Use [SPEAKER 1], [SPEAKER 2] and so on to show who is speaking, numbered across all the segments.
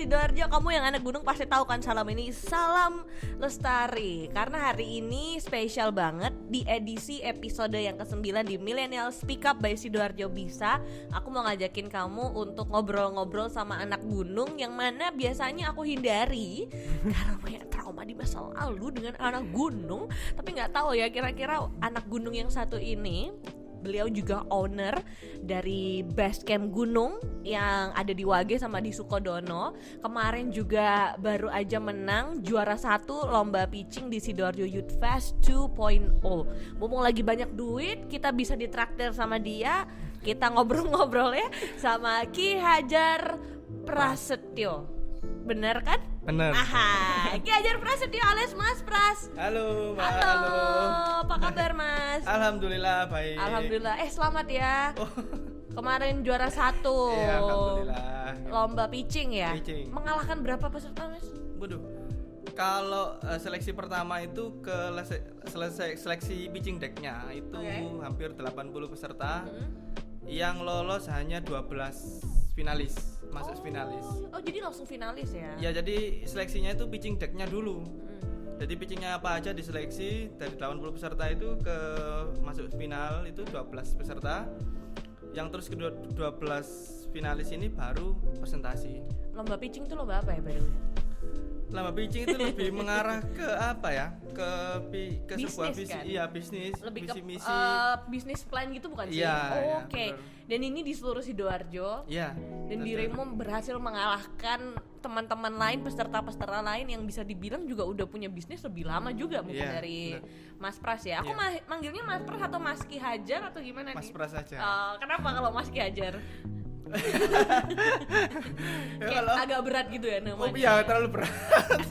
[SPEAKER 1] Sidoarjo, kamu yang anak gunung pasti tahu kan salam ini, salam lestari. Karena hari ini spesial banget di edisi episode yang ke-9 di Millennial Speak Up by Sidoarjo Bisa. Aku mau ngajakin kamu untuk ngobrol-ngobrol sama anak gunung yang mana biasanya aku hindari karena punya trauma di masa lalu dengan anak gunung. Tapi nggak tahu ya, kira-kira anak gunung yang satu ini, beliau juga owner dari base camp gunung yang ada di Wage sama di Sukodono. Kemarin juga baru aja menang juara 1 lomba pitching di Sidoarjo Youth Fest 2.0. Mumpung lagi banyak duit, kita bisa ditraktir sama dia. Kita ngobrol-ngobrol ya sama Ki Hajar Prasetyo. Bener kan?
[SPEAKER 2] Bener.
[SPEAKER 1] Aha, Ki Hajar Prasetyo alias Mas Pras.
[SPEAKER 2] Halo, Mbak.
[SPEAKER 1] Halo, apa kabar Mas?
[SPEAKER 2] Alhamdulillah baik.
[SPEAKER 1] Alhamdulillah, selamat ya. Kemarin juara 1.
[SPEAKER 2] Iya, alhamdulillah.
[SPEAKER 1] Lomba pitching ya.
[SPEAKER 2] Pitching.
[SPEAKER 1] Mengalahkan berapa peserta Mas?
[SPEAKER 2] Waduh. Kalau seleksi pertama itu ke seleksi pitching decknya itu hampir 80 peserta. Yang lolos hanya 12 finalis, masuk finalis.
[SPEAKER 1] Oh, jadi langsung finalis ya?
[SPEAKER 2] Ya, jadi seleksinya itu pitching decknya dulu. Jadi pitchingnya apa aja diseleksi, dari 80 peserta itu ke masuk final itu 12 peserta. Yang terus kedua 12 finalis ini baru presentasi.
[SPEAKER 1] Lomba pitching tuh lomba apa ya baru?
[SPEAKER 2] Lomba pitching itu lebih mengarah ke apa ya? Ke
[SPEAKER 1] Bisnis,
[SPEAKER 2] sebuah visi,
[SPEAKER 1] kan?
[SPEAKER 2] iya bisnis,
[SPEAKER 1] Lebih
[SPEAKER 2] visi
[SPEAKER 1] ke
[SPEAKER 2] misi.
[SPEAKER 1] bisnis plan gitu bukan sih?
[SPEAKER 2] Iya,
[SPEAKER 1] Oh,
[SPEAKER 2] iya,
[SPEAKER 1] oke.
[SPEAKER 2] bener.
[SPEAKER 1] Dan ini di seluruh Sidoarjo.
[SPEAKER 2] Iya.
[SPEAKER 1] Dan dirimu berhasil mengalahkan teman-teman lain, peserta-peserta lain yang bisa dibilang juga udah punya bisnis lebih lama juga mungkin
[SPEAKER 2] Iya,
[SPEAKER 1] dari
[SPEAKER 2] bener.
[SPEAKER 1] Mas Pras ya. Aku manggilnya Mas Pras atau Mas Ki Hajar atau gimana
[SPEAKER 2] Mas
[SPEAKER 1] nih?
[SPEAKER 2] Pras aja.
[SPEAKER 1] Kenapa kalau Mas Ki Hajar?
[SPEAKER 2] Ya,
[SPEAKER 1] Kayak
[SPEAKER 2] kalau-
[SPEAKER 1] agak berat gitu ya
[SPEAKER 2] Oh
[SPEAKER 1] namanya.
[SPEAKER 2] iya, terlalu berat.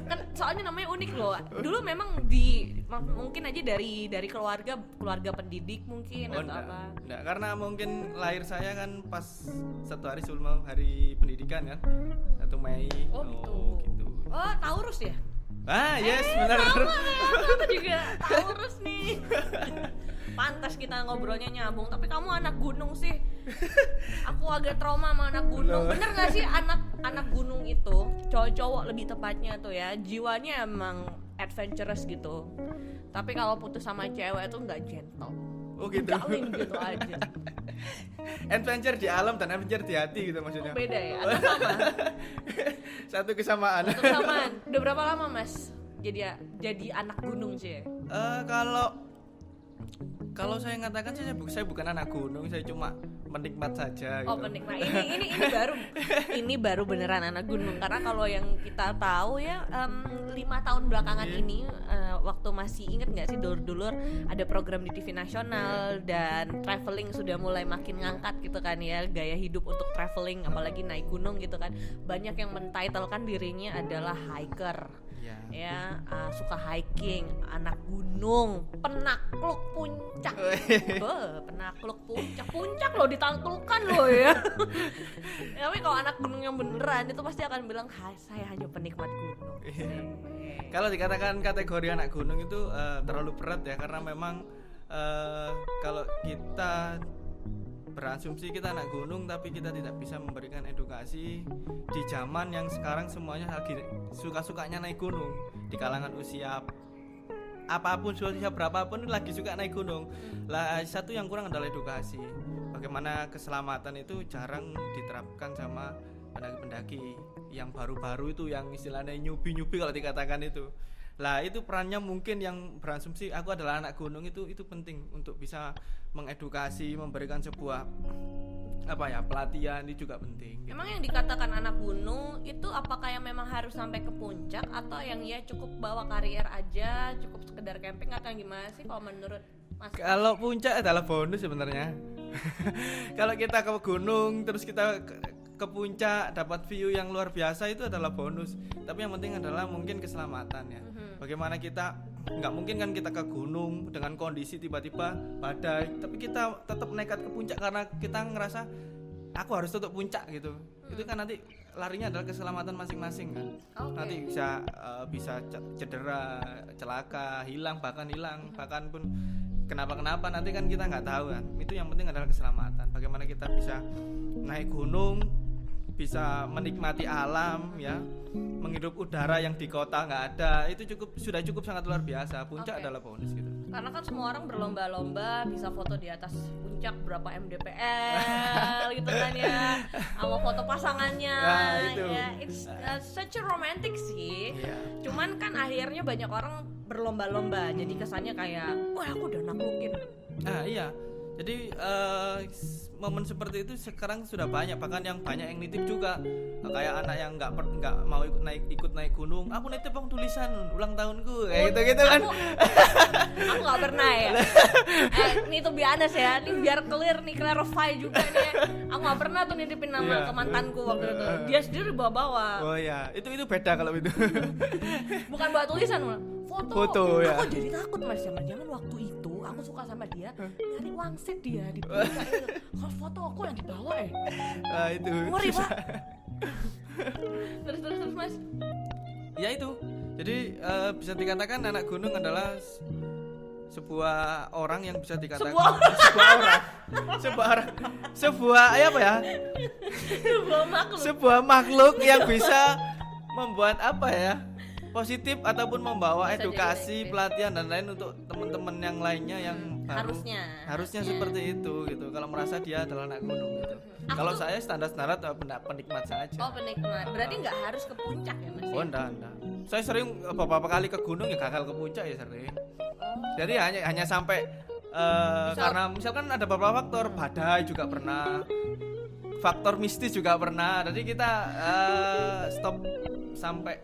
[SPEAKER 1] Kan soalnya namanya unik loh. Dulu memang mungkin aja dari keluarga pendidik mungkin atau
[SPEAKER 2] enggak,
[SPEAKER 1] apa.
[SPEAKER 2] enggak, karena mungkin lahir saya kan pas 1 hari sebelum hari pendidikan kan, 1 Mei.
[SPEAKER 1] Oh, gitu.
[SPEAKER 2] Gitu.
[SPEAKER 1] Oh, Taurus ya?
[SPEAKER 2] Ah, yes, benar.
[SPEAKER 1] Sama ya, aku juga Taurus nih. Pantas kita ngobrolnya nyambung, tapi kamu anak gunung sih. Aku agak trauma sama anak gunung.
[SPEAKER 2] Loh.
[SPEAKER 1] Bener gak sih anak gunung itu, cowok-cowok lebih tepatnya tuh ya, jiwanya emang adventurous gitu. Tapi kalau putus sama cewek tuh nggak gentle.
[SPEAKER 2] Oh gitu.
[SPEAKER 1] Galin gitu aja.
[SPEAKER 2] Adventure di alam dan adventure di hati gitu
[SPEAKER 1] Oh,
[SPEAKER 2] maksudnya.
[SPEAKER 1] beda ya? Atau sama?
[SPEAKER 2] Satu kesamaan.
[SPEAKER 1] Kesamaan. Udah berapa lama Mas jadi anak gunung sih?
[SPEAKER 2] Kalau saya ngatakan sih saya bukan anak gunung, saya cuma penikmat saja
[SPEAKER 1] Oh,
[SPEAKER 2] gitu.
[SPEAKER 1] penikmat. Ini baru beneran anak gunung, karena kalau yang kita tahu ya 5 tahun belakangan ini waktu masih inget nggak sih dulur-dulur ada program di TV nasional dan traveling sudah mulai makin ngangkat gitu kan ya, gaya hidup untuk traveling apalagi naik gunung gitu kan, banyak yang mentitlekan dirinya adalah hiker.
[SPEAKER 2] Iya.
[SPEAKER 1] Ya, suka hiking, anak gunung, penakluk puncak. Penakluk puncak loh, ditaklukkan loh ya. Tapi kalau anak gunung yang beneran itu pasti akan bilang, "Hai, saya hanya penikmat gunung."
[SPEAKER 2] Kalau dikatakan kategori anak gunung itu terlalu berat ya, karena memang kalau kita berasumsi kita anak gunung tapi kita tidak bisa memberikan edukasi di zaman yang sekarang semuanya lagi suka-sukanya naik gunung, di kalangan usia apapun, usia berapapun lagi suka naik gunung. Lah, satu yang kurang adalah edukasi. Bagaimana keselamatan itu jarang diterapkan sama pendaki-pendaki yang baru-baru itu, yang istilahnya nyubi-nyubi kalau dikatakan itu. Lah, itu perannya mungkin yang berasumsi aku adalah anak gunung itu penting untuk bisa mengedukasi, memberikan sebuah pelatihan, itu juga penting.
[SPEAKER 1] Emang yang dikatakan anak gunung itu apakah yang memang harus sampai ke puncak atau yang ya cukup bawa karier aja, cukup sekedar camping atau yang gimana sih kalau menurut Mas?
[SPEAKER 2] Kalau puncak adalah bonus sebenarnya. Kalau kita ke gunung terus kita ke puncak dapat view yang luar biasa itu adalah bonus. Tapi yang penting adalah mungkin keselamatan ya. Bagaimana kita, nggak mungkin kan kita ke gunung dengan kondisi tiba-tiba badai, tapi kita tetap nekat ke puncak karena kita ngerasa aku harus tutup puncak gitu. Itu kan nanti larinya adalah keselamatan masing-masing kan. Nanti bisa cedera, celaka, bahkan pun kenapa nanti kan kita nggak tahu kan. Itu yang penting adalah keselamatan. Bagaimana kita bisa naik gunung bisa menikmati alam ya, menghirup udara yang di kota nggak ada, itu sudah cukup sangat luar biasa. Puncak
[SPEAKER 1] Oke.
[SPEAKER 2] adalah bonus gitu.
[SPEAKER 1] Karena kan semua orang berlomba-lomba bisa foto di atas puncak berapa mdpl gitu kan ya, sama foto pasangannya.
[SPEAKER 2] Nah, itu.
[SPEAKER 1] Ya, it's such a romantic sih.
[SPEAKER 2] Iya.
[SPEAKER 1] Cuman kan akhirnya banyak orang berlomba-lomba, jadi kesannya kayak, wah aku udah naklukin.
[SPEAKER 2] Nah iya, jadi momen seperti itu sekarang sudah banyak, bahkan yang banyak yang nitip juga. Kayak anak yang nggak mau ikut naik gunung, aku nitip bang tulisan ulang tahunku kayak gitu kan.
[SPEAKER 1] Aku nggak pernah ya. Ini tuh biasa ya, ini biar clarify juga nih ya. Aku nggak pernah tuh nitipin nama
[SPEAKER 2] Iya.
[SPEAKER 1] ke mantanku waktu itu. Dia sendiri bawa-bawa.
[SPEAKER 2] Oh ya, itu beda kalau itu.
[SPEAKER 1] Bukan buat tulisan malah.
[SPEAKER 2] Foto, ya.
[SPEAKER 1] Aku jadi takut mas, jangan waktu itu aku suka sama dia, nyari wangsit dia di puncak itu. Kalau foto aku yang dibawa
[SPEAKER 2] Nah, itu.
[SPEAKER 1] ngeri pak. terus mas.
[SPEAKER 2] Ya itu. Jadi bisa dikatakan anak gunung adalah sebuah orang yang bisa dikatakan sebuah apa ya? Sebuah makhluk yang bisa membuat apa ya? Positif ataupun membawa
[SPEAKER 1] Bisa
[SPEAKER 2] edukasi,
[SPEAKER 1] jadi
[SPEAKER 2] pelatihan dan lain untuk teman-teman yang lainnya yang baru. Harusnya seperti itu gitu. Kalau merasa dia adalah anak gunung gitu. Kalau saya standar-standar penikmat saja.
[SPEAKER 1] Oh penikmat, berarti nggak harus ke puncak ya mas?
[SPEAKER 2] Oh enggak. Saya sering beberapa kali ke gunung ya gagal ke puncak ya sering. Jadi hanya sampai karena misalkan ada beberapa faktor, badai juga pernah, faktor mistis juga pernah. Jadi kita stop sampai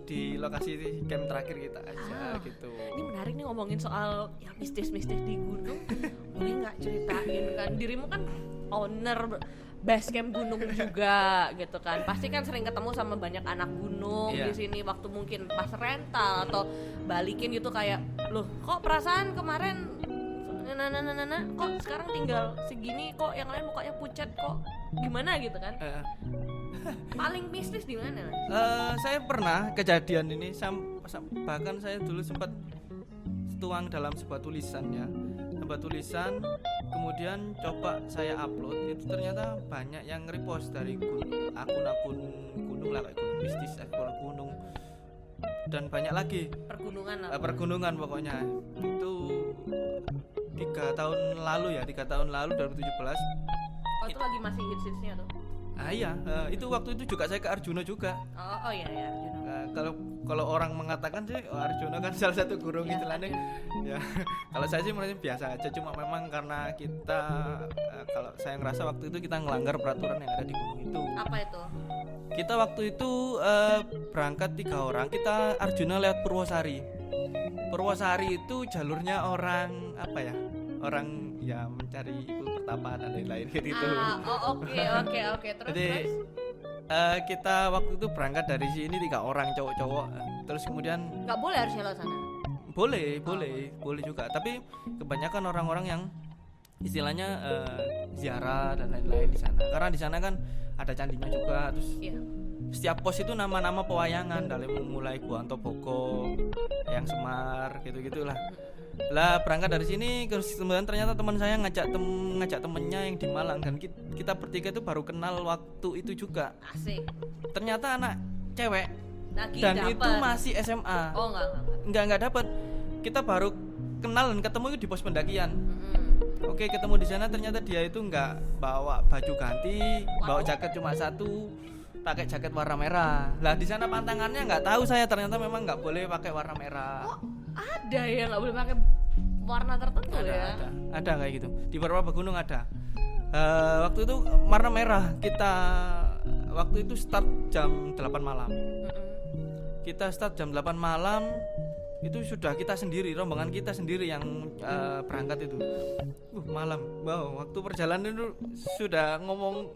[SPEAKER 2] di lokasi camp terakhir kita aja gitu.
[SPEAKER 1] Ini menarik nih ngomongin soal ya mistis-mistis di gunung. Boleh nggak ceritain kan? Dirimu kan owner base camp gunung juga gitu kan. Pasti kan sering ketemu sama banyak anak gunung
[SPEAKER 2] Iya.
[SPEAKER 1] di sini waktu mungkin pas rental atau balikin gitu kayak, loh kok perasaan kemarin kok sekarang tinggal segini, kok yang lain mukanya pucat, kok gimana gitu kan? Paling mistis di mana?
[SPEAKER 2] Saya pernah kejadian ini bahkan saya dulu sempat tuang dalam sebuah tulisan ya, kemudian coba saya upload, itu ternyata banyak yang repost dari akun-akun gunung lah, kayak gunung mistis, akun gunung, dan banyak lagi pergunungan pokoknya. Itu 3 tahun lalu 2017.
[SPEAKER 1] Oh itu lagi masih hits-hitsnya tuh?
[SPEAKER 2] Iya, itu waktu itu juga saya ke Arjuna juga.
[SPEAKER 1] Oh iya ya Arjuna.
[SPEAKER 2] Kalau orang mengatakan sih Arjuna kan salah satu gunung
[SPEAKER 1] Ya,
[SPEAKER 2] istilahnya. Ya, kalau saya sih merasa biasa aja, cuma memang karena kita kalau saya ngerasa waktu itu kita ngelanggar peraturan yang ada di gunung itu.
[SPEAKER 1] Apa itu?
[SPEAKER 2] Kita waktu itu berangkat 3 orang, kita Arjuna lewat Purwosari. Purwosari itu jalurnya orang apa ya? Orang ya mencari ibu pertapa dan lain-lain gitu.
[SPEAKER 1] Oke.
[SPEAKER 2] Jadi kita waktu itu berangkat dari sini 3 orang cowok-cowok. Terus kemudian
[SPEAKER 1] nggak boleh harusnya lo sana.
[SPEAKER 2] boleh juga. Tapi kebanyakan orang-orang yang istilahnya ziarah dan lain-lain di sana. Karena di sana kan ada candinya juga. Terus setiap pos itu nama-nama pewayangan, dari mulai Guanto Boko, Yang Semar, gitu-gitulah. Lah berangkat dari sini, kemudian ternyata teman saya ngajak temennya yang di Malang, dan kita bertiga itu baru kenal waktu itu juga.
[SPEAKER 1] Asik.
[SPEAKER 2] Ternyata anak cewek
[SPEAKER 1] Lagi
[SPEAKER 2] dan
[SPEAKER 1] dapet.
[SPEAKER 2] itu masih SMA.
[SPEAKER 1] Oh
[SPEAKER 2] Enggak dapat. Kita baru kenal dan ketemu itu di pos pendakian. Oke, ketemu di sana, ternyata dia itu enggak bawa baju ganti, bawa jaket cuma satu, pakai jaket warna merah. Lah di sana pantangannya nggak tahu saya, ternyata memang nggak boleh pakai warna merah.
[SPEAKER 1] Oh ada ya, nggak boleh pakai warna tertentu
[SPEAKER 2] ada kayak gitu di beberapa gunung ada. Waktu itu warna merah. Kita waktu itu start jam 8 malam. Kita start jam 8 malam. Itu sudah kita sendiri, rombongan kita sendiri yang berangkat itu. Malam. Wow, waktu perjalanan itu sudah ngomong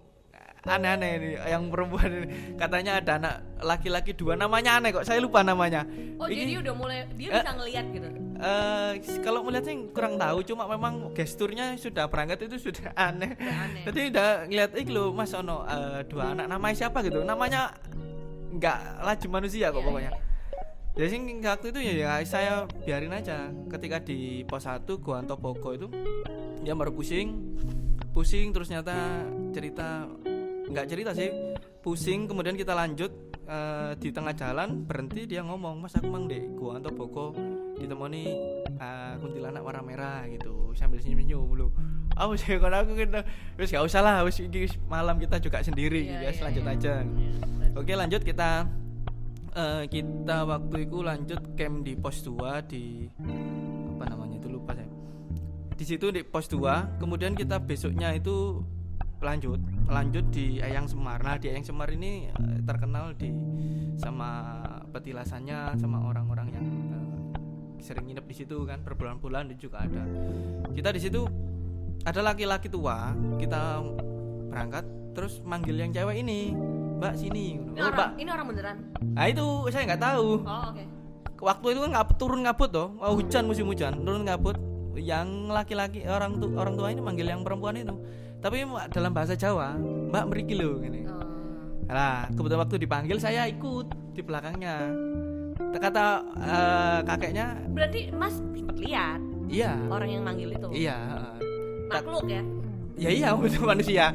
[SPEAKER 2] aneh-aneh ini, yang perempuan ini. Katanya ada anak laki-laki 2, namanya aneh kok, saya lupa namanya.
[SPEAKER 1] Oh jadi udah mulai dia bisa ngelihat gitu.
[SPEAKER 2] Kalau melihatnya kurang tahu, cuma memang gesturnya sudah berangkat itu sudah aneh. Jadi udah ngeliat lo Mas ono 2 anak, namanya siapa gitu, namanya nggak laju manusia kok pokoknya. Jadi waktu itu ya saya biarin aja. Ketika di pos 1 Guanto Boko itu dia baru pusing terus nyata cerita, nggak cerita sih, pusing. Kemudian kita lanjut di tengah jalan berhenti, dia ngomong, "Mas, aku mang dek gua atau boko ditemani kuntilanak warna merah gitu," sambil senyum-senyum dulu. Aku sih kalau aku gitu, wis gak usah lah, wis malam kita juga sendiri, guys, lanjut aja. Oke, lanjut kita waktu itu lanjut camp di pos 2 di apa namanya itu lupa saya. Di situ di pos 2, kemudian kita besoknya itu lanjut di Eyang Semar. Nah, di Eyang Semar ini terkenal sama petilasannya, sama orang-orang yang sering nginep di situ kan, berbulan-bulan juga ada. Kita di situ ada laki-laki tua, kita berangkat terus manggil yang cewek ini, "Mbak, sini."
[SPEAKER 1] Ini orang beneran?
[SPEAKER 2] Nah, itu saya nggak tahu.
[SPEAKER 1] Oh, oke.
[SPEAKER 2] Waktu itu kan turun kabut toh, hujan, musim hujan, turun kabut. Yang laki-laki orang tua ini manggil yang perempuan itu, tapi dalam bahasa Jawa, "Mbak, mriki lho," gini. Nah, kebetulan waktu dipanggil saya ikut di belakangnya. Kata kakeknya,
[SPEAKER 1] berarti Mas sempat lihat
[SPEAKER 2] iya
[SPEAKER 1] orang yang manggil itu?
[SPEAKER 2] Iya.
[SPEAKER 1] Makhluk ya?
[SPEAKER 2] Ya iya, manusia.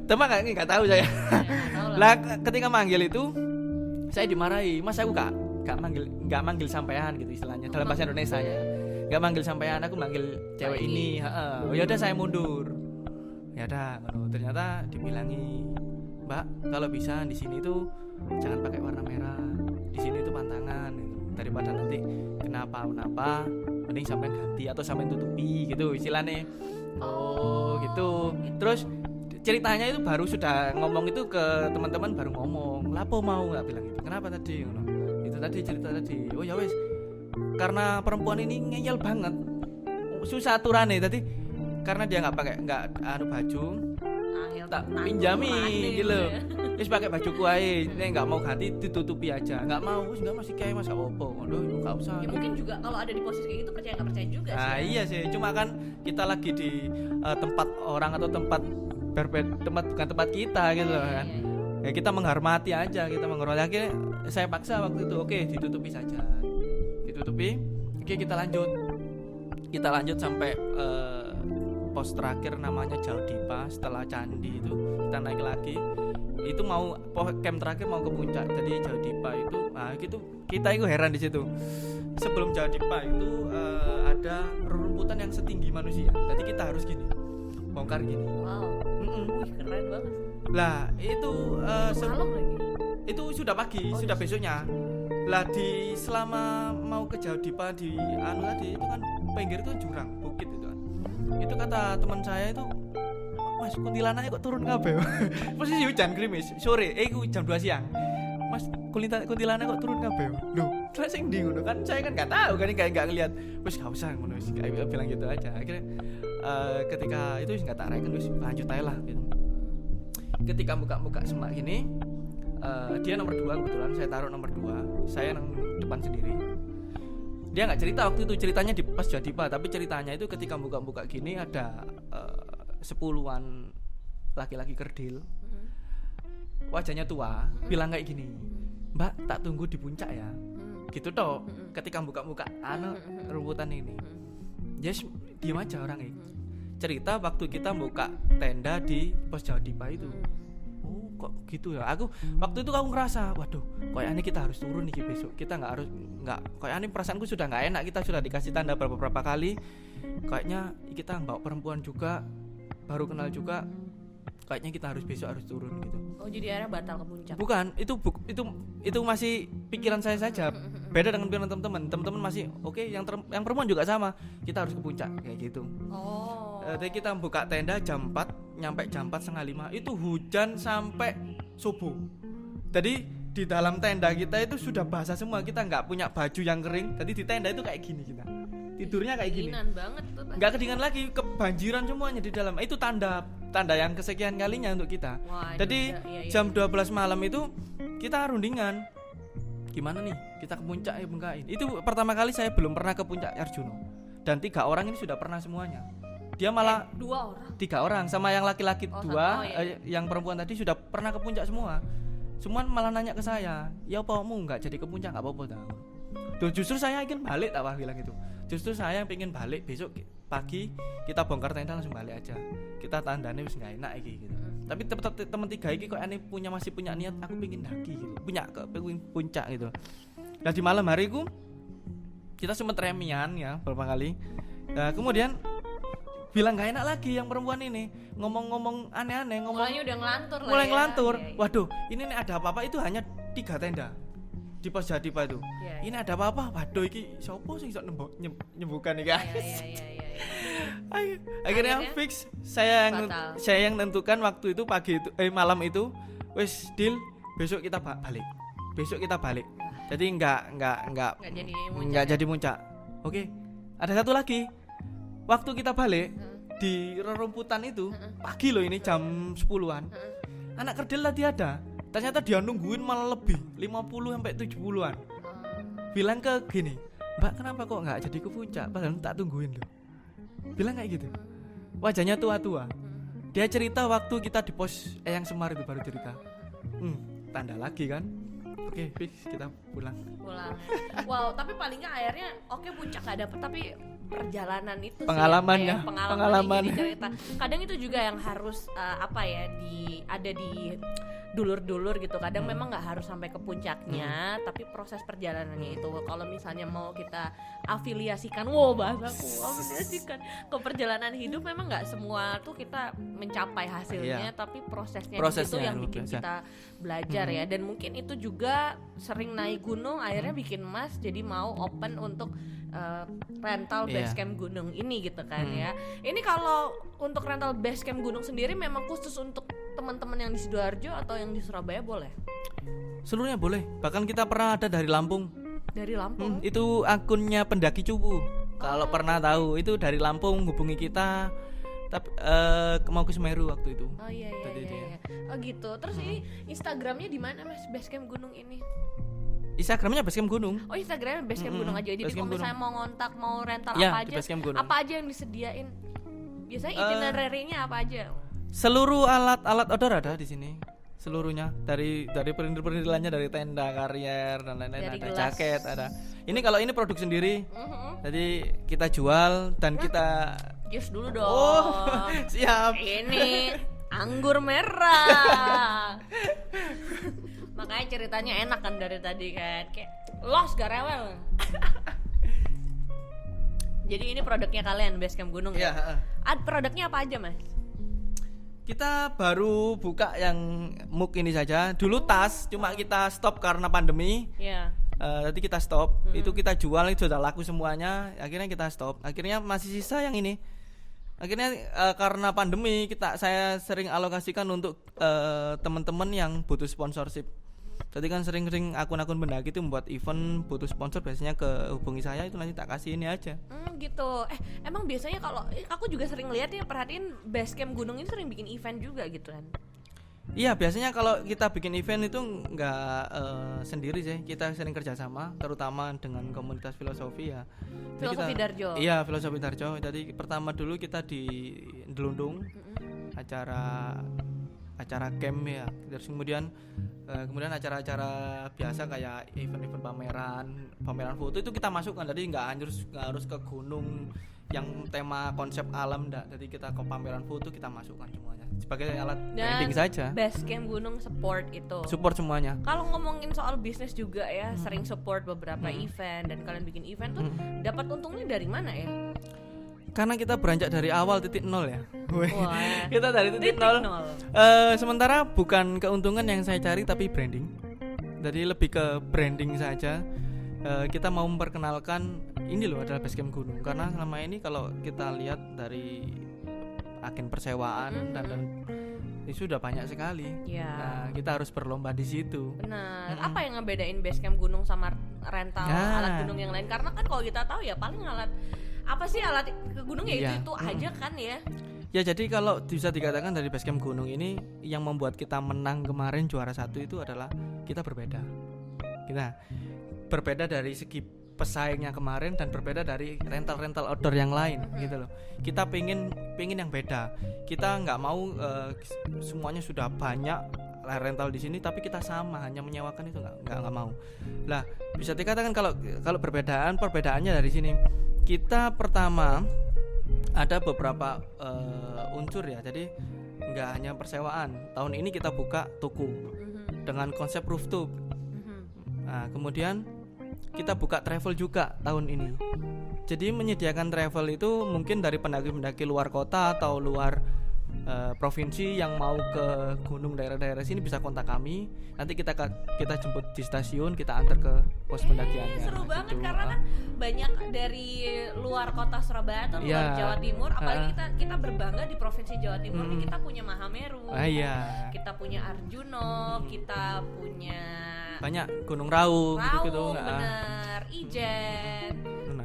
[SPEAKER 2] Teman nggak tahu saya. Lah ketika manggil itu saya dimarahi, "Mas, aku nggak manggil sampean gitu istilahnya dalam bahasa Indonesia ya. Nggak manggil sampean, aku manggil cewek ini." Oh ya udah, saya mundur. Ya udah, ternyata dibilangi, "Mbak, kalau bisa di sini tuh jangan pakai warna merah. Di sini tuh pantangan gitu. Daripada nanti kenapa mending sampean ganti atau sampean tutupi gitu istilahnya." Oh gitu. Terus ceritanya itu baru sudah ngomong itu ke teman-teman, baru ngomong, "Lapo mau?" nggak bilang gitu. "Kenapa tadi?" Itu tadi cerita tadi. Oh ya wes, karena perempuan ini ngeyel banget, susah aturane tadi, karena dia nggak baju, tak pinjami gitu. Wis pakai bajuku ae, nek nggak mau ganti ditutupi aja. Nggak mau, wis nggak masih kayak masa opo. Waduh, nggak usah.
[SPEAKER 1] Ya mungkin juga kalau ada di posisi kayak gitu percaya nggak percaya juga sih.
[SPEAKER 2] Nah, iya sih, cuma kan kita lagi di tempat orang atau tempat bukan tempat kita gitu loh kan. Ya kita menghormati aja, akhirnya saya paksa waktu itu, oke, ditutupi saja. Ditutupi. Oke, kita lanjut sampai pos terakhir namanya Jaudipa. Setelah candi itu kita naik lagi. Itu mau camp terakhir mau ke puncak. Jadi Jaudipa itu, nah gitu kita itu heran di situ. Sebelum Jaudipa itu ada rerumputan yang setinggi manusia. Jadi kita harus gini, bongkar gini.
[SPEAKER 1] Wow. Wih, keren banget.
[SPEAKER 2] Lah itu
[SPEAKER 1] malam lagi.
[SPEAKER 2] Itu sudah pagi, sudah besoknya. Lah selama mau ke Jaudipa di tadi itu kan pinggir itu jurang, bukit itu kan. Itu kata teman saya itu, "Mas, kuntilanaknya kok turun kabeh." Posisi hujan gerimis, sore, itu jam 2 siang. "Mas, kuntilanak kok turun kabeh." Loh, terus sing ndi ngono kan, saya kan enggak tahu kan, kayak enggak ngelihat. Wis enggak usah ngono, wis kayak bilang gitu aja. Akhirnya ketika itu wis enggak tak reken, wis lanjut aja lah gitu. Ketika buka semak gini, dia nomor 2 kebetulan, saya taruh nomor 2, saya yang depan sendiri. Dia nggak cerita waktu itu, ceritanya di pas Jaudipa, tapi ceritanya itu ketika buka gini ada 10-an laki-laki kerdil, wajahnya tua, bilang kayak gini, "Mbak, tak tunggu di puncak ya." Gitu toh. Ketika buka rumputan ini, yes, diam aja orang ini. Cerita waktu kita buka tenda di pos Jaudipa itu. Oh, kok gitu ya? Waktu itu aku ngerasa, waduh, kayaknya kita harus turun nih besok. Kita kayaknya perasaanku sudah nggak enak. Kita sudah dikasih tanda beberapa kali. Kayaknya kita bawa perempuan juga, baru kenal juga. Kayaknya kita besok harus turun gitu.
[SPEAKER 1] Oh, jadi akhirnya batal ke puncak.
[SPEAKER 2] Bukan, itu masih pikiran saya saja. Beda dengan pikiran teman-teman. Teman-teman masih oke, yang perempuan juga sama. Kita harus ke puncak kayak gitu.
[SPEAKER 1] Oh.
[SPEAKER 2] Jadi kita buka tenda jam 4, nyampe jam 4:30. Itu hujan sampai subuh. Jadi di dalam tenda kita itu sudah basah semua. Kita nggak punya baju yang kering. Jadi di tenda itu kayak gini kita. Tidurnya kayak gini.
[SPEAKER 1] Kedinginan banget tuh.
[SPEAKER 2] Nggak kedinginan lagi, kebanjiran semuanya di dalam. Itu tanda yang kesekian kalinya untuk kita.
[SPEAKER 1] Wah,
[SPEAKER 2] jadi jam 12 malam itu kita rundingan. Gimana nih? Kita ke puncak ya bengkain. Itu pertama kali saya belum pernah ke puncak Arjuno. Dan 3 orang ini sudah pernah semuanya. Dia malah
[SPEAKER 1] 2 orang.
[SPEAKER 2] 3 orang sama yang laki-laki 2, yang perempuan tadi sudah pernah ke puncak semua. Cuman malah nanya ke saya, "Ya apa kamu nggak jadi ke puncak?" "Nggak apa-apa dah." Tuh, justru saya ingin balik, tak bilang gitu. Justru saya pengen balik besok pagi, kita bongkar tenda langsung balik aja. Kita tandanya wis nggak enak gitu. Tapi teman 3 iki kok masih punya niat aku pengen daki gitu. Pengen puncak gitu. Nah di malam hari ku kita sempat remian ya beberapa kali. Nah, kemudian bilang gak enak lagi yang perempuan ini ngomong-ngomong aneh-aneh,
[SPEAKER 1] mulai udah ngelantur lah.
[SPEAKER 2] Mulai
[SPEAKER 1] ya.
[SPEAKER 2] ngelantur.
[SPEAKER 1] Iya.
[SPEAKER 2] Waduh, ini nih ada apa-apa itu hanya 3 tenda di Pos Jatipa itu.
[SPEAKER 1] Iya.
[SPEAKER 2] Ini ada apa-apa? Waduh, iki sopo sing iso nyembuhkan iki guys.
[SPEAKER 1] Iya.
[SPEAKER 2] Akhirnya fix saya yang nentukan waktu itu malam itu wes deal besok kita balik. Jadi enggak jadi muncak. Oke. Ada satu lagi. Waktu kita balik di rerumputan itu pagi loh ini jam 10-an. Anak kerdil tadi ada. Ternyata dia nungguin malah lebih 50 sampai 70-an. Bilang ke gini, "Mbak, kenapa kok enggak jadi ke puncak? Padahal tak tungguin loh." Bilang kayak gitu. Wajahnya tua-tua. Dia cerita waktu kita di pos Eyang Semar itu baru cerita. Tanda lagi kan. Oke, fix kita pulang.
[SPEAKER 1] Wow, tapi paling nggak akhirnya puncak nggak dapet, tapi perjalanan itu
[SPEAKER 2] pengalamannya,
[SPEAKER 1] sih, pengalaman cerita. Kadang itu juga yang harus ada di dulur-dulur gitu. Kadang memang nggak harus sampai ke puncaknya, tapi proses perjalanannya itu. Kalau misalnya mau kita afiliasikan, afiliasikan ke perjalanan hidup, memang nggak semua tuh kita mencapai hasilnya, tapi prosesnya itu yang bikin kita belajar ya. Dan mungkin itu juga sering naik gunung, akhirnya bikin Mas jadi mau open untuk rental basecamp gunung ini gitu kan ya. Ini kalau untuk rental basecamp gunung sendiri memang khusus untuk teman-teman yang di Sidoarjo atau yang di Surabaya boleh?
[SPEAKER 2] Seluruhnya boleh. Bahkan kita pernah ada dari Lampung.
[SPEAKER 1] Dari Lampung?
[SPEAKER 2] Itu akunnya Pendaki Cupu. Kalau pernah tahu itu dari Lampung hubungi kita. Tapi mau ke Semeru waktu itu.
[SPEAKER 1] Oh iya. Oh gitu. Terus ini Instagramnya di mana Mas basecamp gunung ini?
[SPEAKER 2] Instagramnya basecamp gunung.
[SPEAKER 1] Oh Instagramnya basecamp gunung aja. Jadi kalau misalnya mau ngontak, mau rental apa aja yang disediain? Biasanya itinerary-nya apa aja?
[SPEAKER 2] Seluruh alat outdoor ada di sini. Seluruhnya dari perintil-perintilannya, dari tenda, karier dan lain-lain, ada jaket, ada. Ini kalau ini produk sendiri. Jadi kita jual dan kita
[SPEAKER 1] jus dulu dong.
[SPEAKER 2] Oh, siap.
[SPEAKER 1] Ini anggur merah. Makanya ceritanya enak kan dari tadi kan. Kayak los gak rewel. Jadi ini produknya kalian basecamp gunung ya? Produknya apa aja Mas?
[SPEAKER 2] Kita baru buka yang mug ini saja. Dulu tas, cuma kita stop karena pandemi.
[SPEAKER 1] Iya.
[SPEAKER 2] Tadi kita stop. Itu kita jual, itu sudah laku semuanya. Akhirnya kita stop. Akhirnya masih sisa yang ini. Akhirnya karena pandemi saya sering alokasikan untuk teman-teman yang butuh sponsorship. Jadi kan sering-sering akun-akun pendaki itu membuat event butuh sponsor, biasanya hubungi saya, itu nanti tak kasih ini aja.
[SPEAKER 1] Gitu. Emang biasanya kalau aku juga sering lihat ya, perhatiin basecamp gunung ini sering bikin event juga gitu kan?
[SPEAKER 2] Iya, biasanya kalau kita bikin event itu nggak sendiri sih, kita sering kerjasama, terutama dengan komunitas filosofi ya.
[SPEAKER 1] Filosofi Darjo.
[SPEAKER 2] Iya, filosofi Darjo. Jadi pertama dulu kita di Delundung, acara camp ya. Terus kemudian acara-acara biasa kayak event-event pameran foto itu kita masukkan. Jadi nggak harus ke gunung yang tema konsep alam, enggak. Jadi kita ke pameran foto kita masukkan semuanya sebagai alat branding saja.
[SPEAKER 1] Basecamp gunung support
[SPEAKER 2] semuanya.
[SPEAKER 1] Kalau ngomongin soal bisnis juga ya, sering support beberapa event, dan kalian bikin event tuh dapat untungnya dari mana ya?
[SPEAKER 2] Karena kita beranjak dari awal titik nol ya. Kita dari titik nol. Sementara bukan keuntungan yang saya cari, tapi branding. Jadi lebih ke branding saja. Kita mau memperkenalkan ini loh adalah basecamp gunung. Karena selama ini kalau kita lihat dari agen persewaan dan itu sudah banyak sekali. Nah, kita harus berlomba di situ.
[SPEAKER 1] Benar. Apa yang ngebedain basecamp gunung sama rental alat gunung yang lain? Karena kan kalau kita tahu ya paling alat ke gunung ya itu aja kan ya.
[SPEAKER 2] Ya, jadi kalau bisa dikatakan dari basecamp gunung ini yang membuat kita menang kemarin juara 1 itu adalah kita berbeda. Kita berbeda dari segi pesaingnya kemarin dan berbeda dari rental outdoor yang lain gitu loh. Kita pengen yang beda. Kita nggak mau semuanya sudah banyak rental di sini tapi kita sama hanya menyewakan, itu nggak mau. Lah, bisa dikatakan kalau perbedaannya dari sini. Kita pertama ada beberapa unsur ya. Jadi nggak hanya persewaan. Tahun ini kita buka toko dengan konsep rooftop. Nah, kemudian kita buka travel juga tahun ini. Jadi menyediakan travel itu mungkin dari pendaki-pendaki luar kota atau luar provinsi yang mau ke gunung daerah-daerah sini bisa kontak kami. Nanti kita jemput di stasiun, kita antar ke pos pendakiannya.
[SPEAKER 1] Seru banget
[SPEAKER 2] gitu.
[SPEAKER 1] karena kan banyak dari luar kota Surabaya atau luar Jawa Timur, apalagi kita berbangga di provinsi Jawa Timur nih, kita punya Mahameru, kita punya Arjuno, kita punya
[SPEAKER 2] banyak Gunung Raung gitu-gitu.
[SPEAKER 1] Bener, Ijen,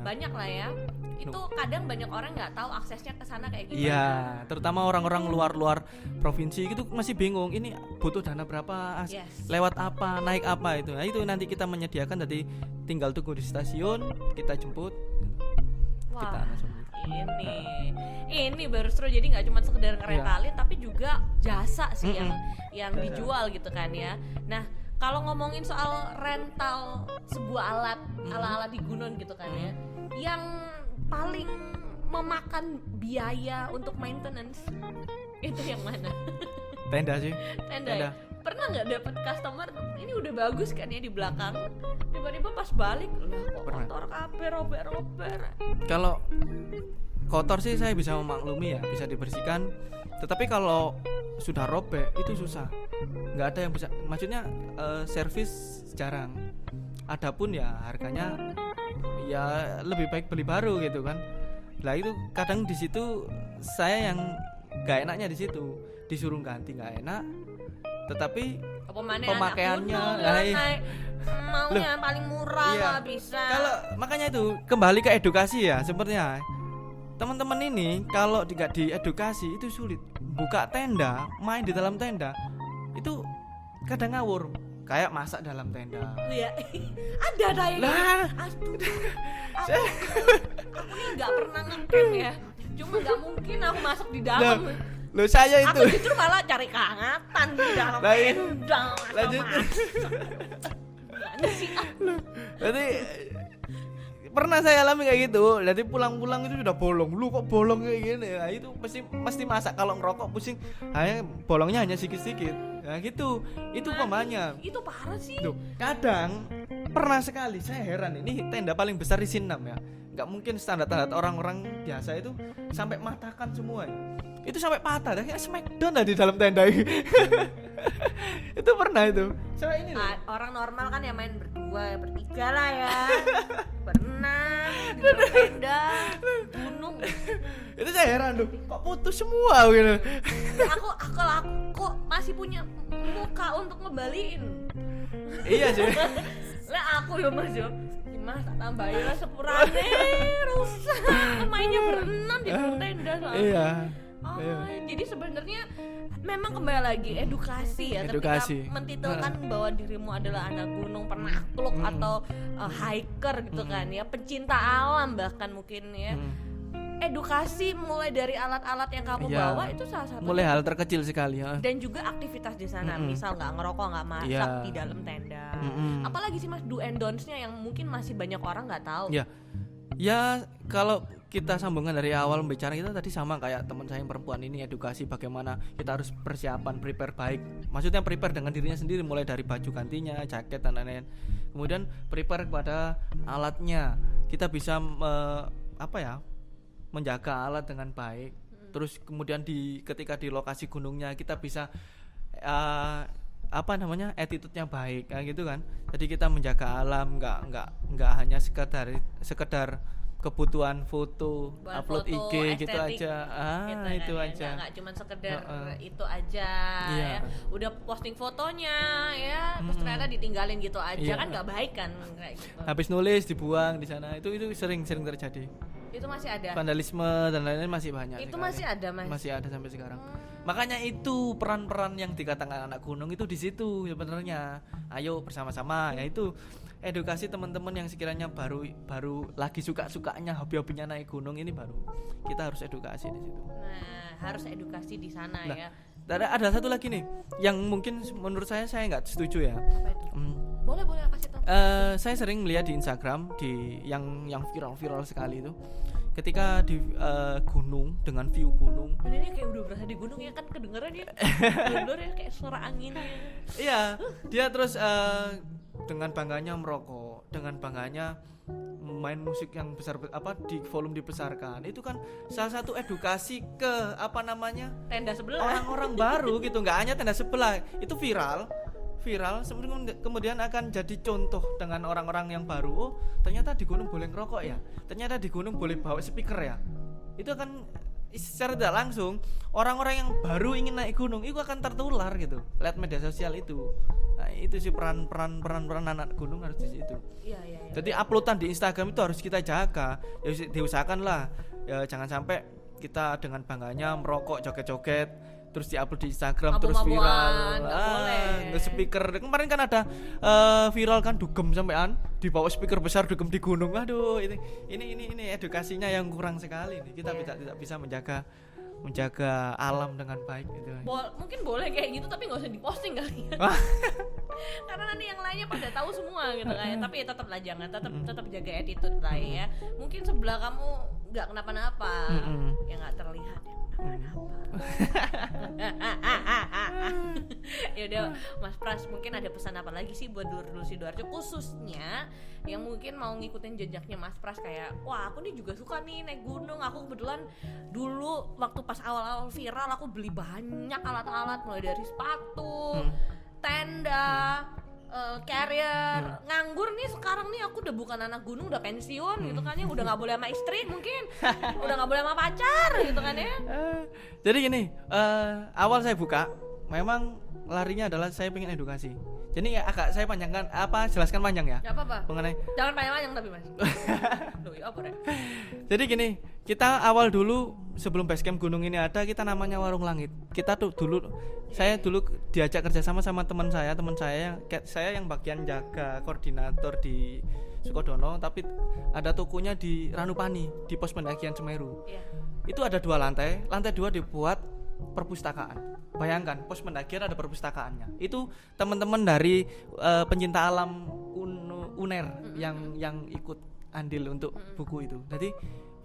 [SPEAKER 1] banyak lah ya. Itu kadang banyak orang nggak tahu aksesnya ke sana kayak gimana.
[SPEAKER 2] Iya, terutama orang-orang luar provinsi gitu masih bingung. Ini butuh dana berapa? Lewat apa? Naik apa itu? Nah, itu nanti kita menyediakan, jadi tinggal tunggu di stasiun, kita jemput.
[SPEAKER 1] Wah,
[SPEAKER 2] kita langsung.
[SPEAKER 1] Ini baru seru. Jadi nggak cuma sekedar ngerentalin, tapi juga jasa sih yang dijual gitu kan ya. Nah, kalau ngomongin soal rental sebuah alat ala-ala di gunung gitu kan ya, yang paling memakan biaya untuk maintenance itu yang mana?
[SPEAKER 2] Tenda sih.
[SPEAKER 1] Tenda. Ya? Pernah nggak dapet customer ini udah bagus kan ya di belakang, tiba-tiba pas balik lah kok kotor kabeh, robek-robek.
[SPEAKER 2] Kalau kotor sih saya bisa memaklumi ya, bisa dibersihkan. Tetapi kalau sudah robek itu susah. Nggak ada yang bisa, maksudnya servis jarang. Adapun ya harganya ya lebih baik beli baru gitu kan. Lah itu kadang di situ saya yang nggak enaknya di situ, disuruh ganti nggak enak, tetapi pemakaiannya
[SPEAKER 1] maunya paling murah nggak bisa.
[SPEAKER 2] Kalau makanya itu kembali ke edukasi ya, sepertinya teman-teman ini kalau tidak diedukasi itu sulit. Buka tenda, main di dalam tenda itu kadang ngawur. Kayak masak dalam tenda.
[SPEAKER 1] Iya. Ada yang
[SPEAKER 2] lah.
[SPEAKER 1] Aduh. Aku ini nggak pernah ngecamp ya. Cuma nggak mungkin aku masuk di dalam.
[SPEAKER 2] Loh saya itu.
[SPEAKER 1] Aku justru malah cari kehangatan di dalam tenda.
[SPEAKER 2] Lanjut.
[SPEAKER 1] Gimana sih?
[SPEAKER 2] Berarti pernah saya alami kayak gitu. Jadi pulang-pulang itu sudah bolong. Lu kok bolong kayak gini? Nah, itu mesti masak. Kalau ngerokok pusing, hanya bolongnya hanya sedikit-sedikit. Nah gitu. Itu pemanya.
[SPEAKER 1] Itu parah sih.
[SPEAKER 2] Duh, kadang pernah sekali saya heran, ini tenda paling besar di Sinam ya. Nggak mungkin standar orang-orang biasa itu sampai matakan semua ya. Itu sampai patah, kayak smackdown lah di dalam tenda ini. Itu pernah itu. Sampai ini
[SPEAKER 1] orang normal kan ya main berdua, bertiga lah ya. Berenang di dalam tenda gunung.
[SPEAKER 2] Itu saya heran tuh, kok putus semua gitu.
[SPEAKER 1] Aku masih punya muka untuk ngembaliin.
[SPEAKER 2] Iya sih.
[SPEAKER 1] Lah aku ya Mas yo. Mas tak tambahin lah sepurane rusak. Mainnya berenang di dalam tenda soalnya.
[SPEAKER 2] Iya.
[SPEAKER 1] Jadi sebenarnya memang kembali lagi edukasi ya.
[SPEAKER 2] Edukasi.
[SPEAKER 1] Ketika mentitulkan bahwa dirimu adalah anak gunung, penakluk atau hiker gitu kan ya, pencinta alam bahkan mungkin ya. Edukasi mulai dari alat-alat yang kamu bawa itu salah satu.
[SPEAKER 2] Mulai hal terkecil sekali ya.
[SPEAKER 1] Dan juga aktivitas di sana, misal nggak ngerokok, nggak masak di dalam tenda. Apalagi sih Mas do and don'ts-nya yang mungkin masih banyak orang nggak tahu.
[SPEAKER 2] Ya kalau kita sambungan dari awal bicara kita tadi sama kayak teman saya yang perempuan ini, edukasi bagaimana kita harus persiapan prepare baik. Maksudnya prepare dengan dirinya sendiri, mulai dari baju gantinya, jaket dan lain-lain. Kemudian prepare kepada alatnya. Kita bisa menjaga alat dengan baik. Terus kemudian ketika di lokasi gunungnya kita bisa attitude-nya baik gitu kan. Jadi kita menjaga alam, nggak hanya sekedar kebutuhan foto,
[SPEAKER 1] buat
[SPEAKER 2] upload
[SPEAKER 1] foto,
[SPEAKER 2] IG gitu
[SPEAKER 1] estetik,
[SPEAKER 2] aja.
[SPEAKER 1] gitu
[SPEAKER 2] Itu
[SPEAKER 1] kan,
[SPEAKER 2] aja.
[SPEAKER 1] Nggak cuma sekedar itu aja ya. Udah posting fotonya ya, terus ternyata ditinggalin gitu aja kan nggak baik kan kayak gitu.
[SPEAKER 2] Habis nulis dibuang di sana. Itu sering terjadi.
[SPEAKER 1] Itu masih ada.
[SPEAKER 2] Vandalisme dan lain-lain masih banyak.
[SPEAKER 1] Itu
[SPEAKER 2] sekali.
[SPEAKER 1] masih ada Mas.
[SPEAKER 2] Masih ada sampai sekarang. Makanya itu peran-peran yang dikatakan anak gunung itu di situ sebenarnya. Ayo bersama-sama, yaitu edukasi teman-teman yang sekiranya baru lagi suka-sukanya hobi-hobinya naik gunung ini, baru kita harus edukasi di situ.
[SPEAKER 1] Nah, harus edukasi di sana ya.
[SPEAKER 2] Ada satu lagi nih yang mungkin menurut saya nggak setuju ya.
[SPEAKER 1] Apa itu? Boleh kasih tahu.
[SPEAKER 2] Saya sering melihat di Instagram yang viral sekali itu. ketika di gunung dengan view gunung.
[SPEAKER 1] Ini kayak udah berasa di gunung ya kan, kedengeran ya. Bener ya kayak suara anginnya.
[SPEAKER 2] Iya, dia terus dengan bangganya merokok, dengan bangganya main musik yang besar di volume dibesarkan. Itu kan salah satu edukasi ke
[SPEAKER 1] Tenda sebelah.
[SPEAKER 2] orang-orang baru gitu, nggak hanya tenda sebelah. Itu viral kemudian akan jadi contoh dengan orang-orang yang baru. Oh, ternyata di gunung boleh ngerokok ya. Ternyata di gunung boleh bawa speaker ya. Itu akan secara tidak langsung orang-orang yang baru ingin naik gunung itu akan tertular gitu lewat media sosial itu. Nah, itu sih peran anak gunung harus di situ.
[SPEAKER 1] Iya.
[SPEAKER 2] Jadi uploadan di Instagram itu harus kita jaga. Ya diusahakan lah ya, jangan sampai kita dengan bangganya merokok joget-joget terus diupload di Instagram terus viral. Nge speaker kemarin kan ada viral kan dugem sampean dibawa speaker besar dugem di gunung. Aduh, ini edukasinya yang kurang sekali nih. Kita tidak bisa menjaga alam dengan baik gitu.
[SPEAKER 1] Mungkin boleh kayak gitu tapi nggak usah diposting kali ya. Karena nanti yang lainnya pada tahu semua gitu kan. Tapi ya tetap lah jangan, tetap jaga attitude lah ya. Mungkin sebelah kamu nggak kenapa-napa, ya nggak terlihat ya udah Mas Pras, mungkin ada pesan apa lagi sih buat dulur Sidoarjo khususnya yang mungkin mau ngikutin jejaknya Mas Pras kayak wah aku nih juga suka nih naik gunung. Aku kebetulan dulu waktu pas awal-awal viral aku beli banyak alat-alat mulai dari sepatu, tenda, carrier. Nganggur nih sekarang nih aku udah bukan anak gunung, udah pensiun gitu kan ya, udah nggak boleh sama istri mungkin, udah nggak boleh sama pacar gitu kan ya.
[SPEAKER 2] Jadi gini, awal saya buka memang larinya adalah saya pengen edukasi. Jadi ya agak saya panjangkan jelaskan panjang ya.
[SPEAKER 1] Gak apa-apa.
[SPEAKER 2] Mengenai
[SPEAKER 1] jangan panjang-panjang tapi Mas. Loh, ya apa deh? Jadi
[SPEAKER 2] gini, kita awal dulu sebelum basecamp gunung ini ada, kita namanya Warung Langit. Kita tuh saya dulu diajak kerjasama sama teman saya yang bagian jaga koordinator di Sukodono, tapi ada tokonya di Ranupani di pos pendakian Semeru. Itu ada 2 lantai 2 dibuat perpustakaan. Bayangkan pos pendakian ada perpustakaannya. Itu teman-teman dari pencinta alam UNER yang ikut andil untuk buku itu. Jadi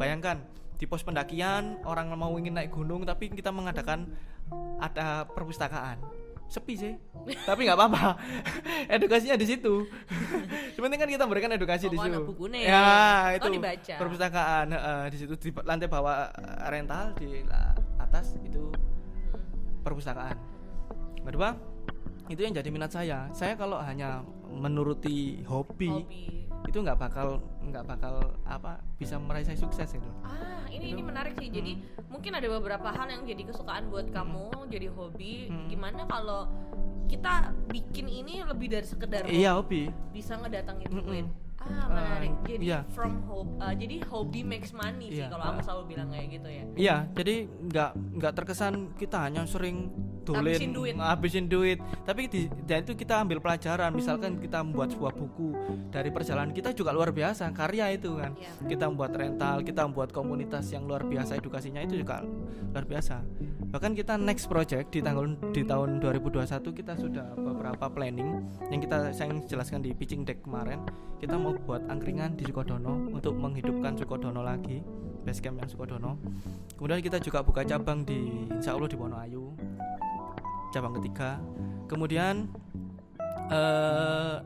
[SPEAKER 2] bayangkan di pos pendakian orang mau ingin naik gunung tapi kita mengadakan ada perpustakaan. Sepi sih, tapi nggak apa-apa. Edukasinya di situ. Sebenarnya kan kita memberikan edukasi di situ. Ya, itu
[SPEAKER 1] dibaca.
[SPEAKER 2] Perpustakaan di situ di lantai bawah rental, di atas itu perpustakaan. Kedua, itu yang jadi minat saya. Saya kalau hanya menuruti hobi. Itu nggak bakal bisa meraih saya sukses itu.
[SPEAKER 1] Ini menarik sih. Jadi mungkin ada beberapa hal yang jadi kesukaan buat kamu, jadi hobi. Gimana kalau kita bikin ini lebih dari sekedar
[SPEAKER 2] hobi.
[SPEAKER 1] Bisa ngedatangin duit. Menarik. Jadi jadi hobi makes money sih kalau aku selalu bilang kayak gitu ya.
[SPEAKER 2] Iya, jadi nggak terkesan kita hanya sering habisin duit. Tapi dan itu kita ambil pelajaran. Misalkan kita membuat sebuah buku dari perjalanan kita juga luar biasa, karya itu kan. Kita membuat rental, kita membuat komunitas yang luar biasa, edukasinya itu juga luar biasa. Bahkan kita next project di tahun 2021 kita sudah beberapa planning yang saya jelaskan di pitching deck kemarin. Kita mau buat angkringan di Sukodono untuk menghidupkan Sukodono lagi, basecamp yang Sukodono. Kemudian kita juga buka cabang insya Allah di Wonoayu, cabang ketiga. Kemudian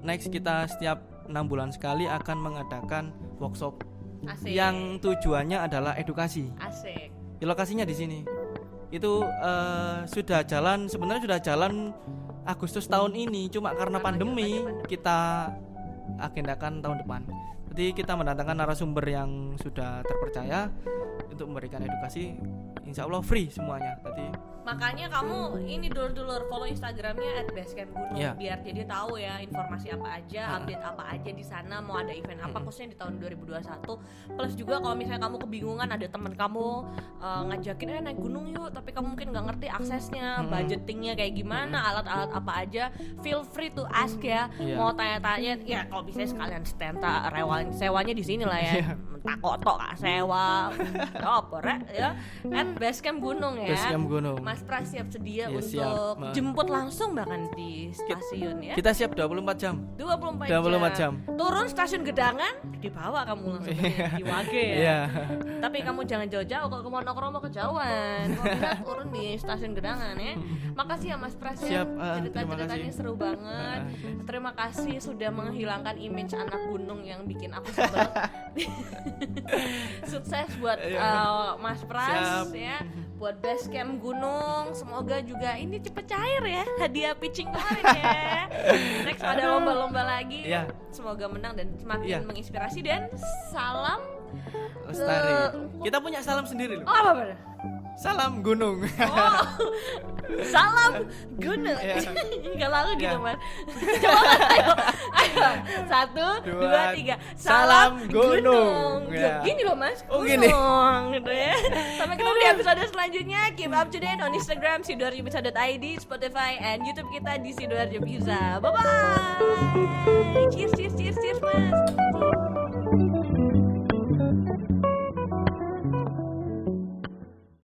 [SPEAKER 2] next kita setiap 6 bulan sekali akan mengadakan workshop.
[SPEAKER 1] Asik.
[SPEAKER 2] Yang tujuannya adalah edukasi.
[SPEAKER 1] Asik.
[SPEAKER 2] Lokasinya di sini. Itu sebenarnya sudah jalan Agustus tahun ini, cuma karena pandemi kita agendakan tahun depan. Jadi kita mendatangkan narasumber yang sudah terpercaya untuk memberikan edukasi, insya Allah free semuanya. Jadi
[SPEAKER 1] makanya kamu ini dulur-dulur follow Instagramnya @basecampgunung biar jadi tahu ya informasi apa aja, update apa aja di sana, mau ada event apa khususnya di tahun 2021. Plus juga kalau misalnya kamu kebingungan, ada teman kamu ngajakin naik gunung yuk, tapi kamu mungkin nggak ngerti aksesnya, budgetingnya kayak gimana, alat-alat apa aja, feel free to ask ya. Mau tanya-tanya ya kalau bisa sekalian stenta rewalnya sewanya di sini lah ya. Takok-tok Kak sewa. Apa rek ya? At Basecamp Gunung ya.
[SPEAKER 2] Basecamp Gunung.
[SPEAKER 1] Mas Pras siap sedia
[SPEAKER 2] Ya,
[SPEAKER 1] untuk
[SPEAKER 2] siap.
[SPEAKER 1] jemput langsung bahkan di stasiun ya.
[SPEAKER 2] Kita siap 24 jam.
[SPEAKER 1] 24
[SPEAKER 2] jam.
[SPEAKER 1] Turun stasiun Gedangan, dibawa kamu langsung di Wage ya.
[SPEAKER 2] Iya.
[SPEAKER 1] Tapi kamu jangan jauh-jauh, kalau ke Monokromo kejauhan. Kalau bisa turun di stasiun Gedangan ya. Makasih ya Mas Pras ya.
[SPEAKER 2] Siap,
[SPEAKER 1] Cerita-ceritanya
[SPEAKER 2] terima kasih.
[SPEAKER 1] seru banget. Terima kasih sudah menghilangkan image anak gunung yang bikin aku sebel. Sukses buat Mas Pras
[SPEAKER 2] Siap.
[SPEAKER 1] ya. Buat Basecamp Gunung, semoga juga ini cepet cair ya hadiah pitching kemarin ya. Next ada lomba-lomba lagi.
[SPEAKER 2] Iya.
[SPEAKER 1] Semoga menang dan semakin
[SPEAKER 2] Iya.
[SPEAKER 1] menginspirasi dan salam
[SPEAKER 2] Lestari. Kita punya salam sendiri loh.
[SPEAKER 1] oh apa?
[SPEAKER 2] Salam gunung.
[SPEAKER 1] Oh, salam gunung.
[SPEAKER 2] Iya.
[SPEAKER 1] Kalau aku gitu
[SPEAKER 2] Iya.
[SPEAKER 1] Mas. Coba ayo. 1, 2, 3. Salam gunung.
[SPEAKER 2] Ya.
[SPEAKER 1] Gini loh Mas.
[SPEAKER 2] Oh, gini.
[SPEAKER 1] Gunung, gitu ya. Sampai ketemu di episode selanjutnya. Keep up to date on Instagram sidoarjobisa.id, Spotify, and YouTube kita di Sidoarjo Bisa. Bye bye. Cheers.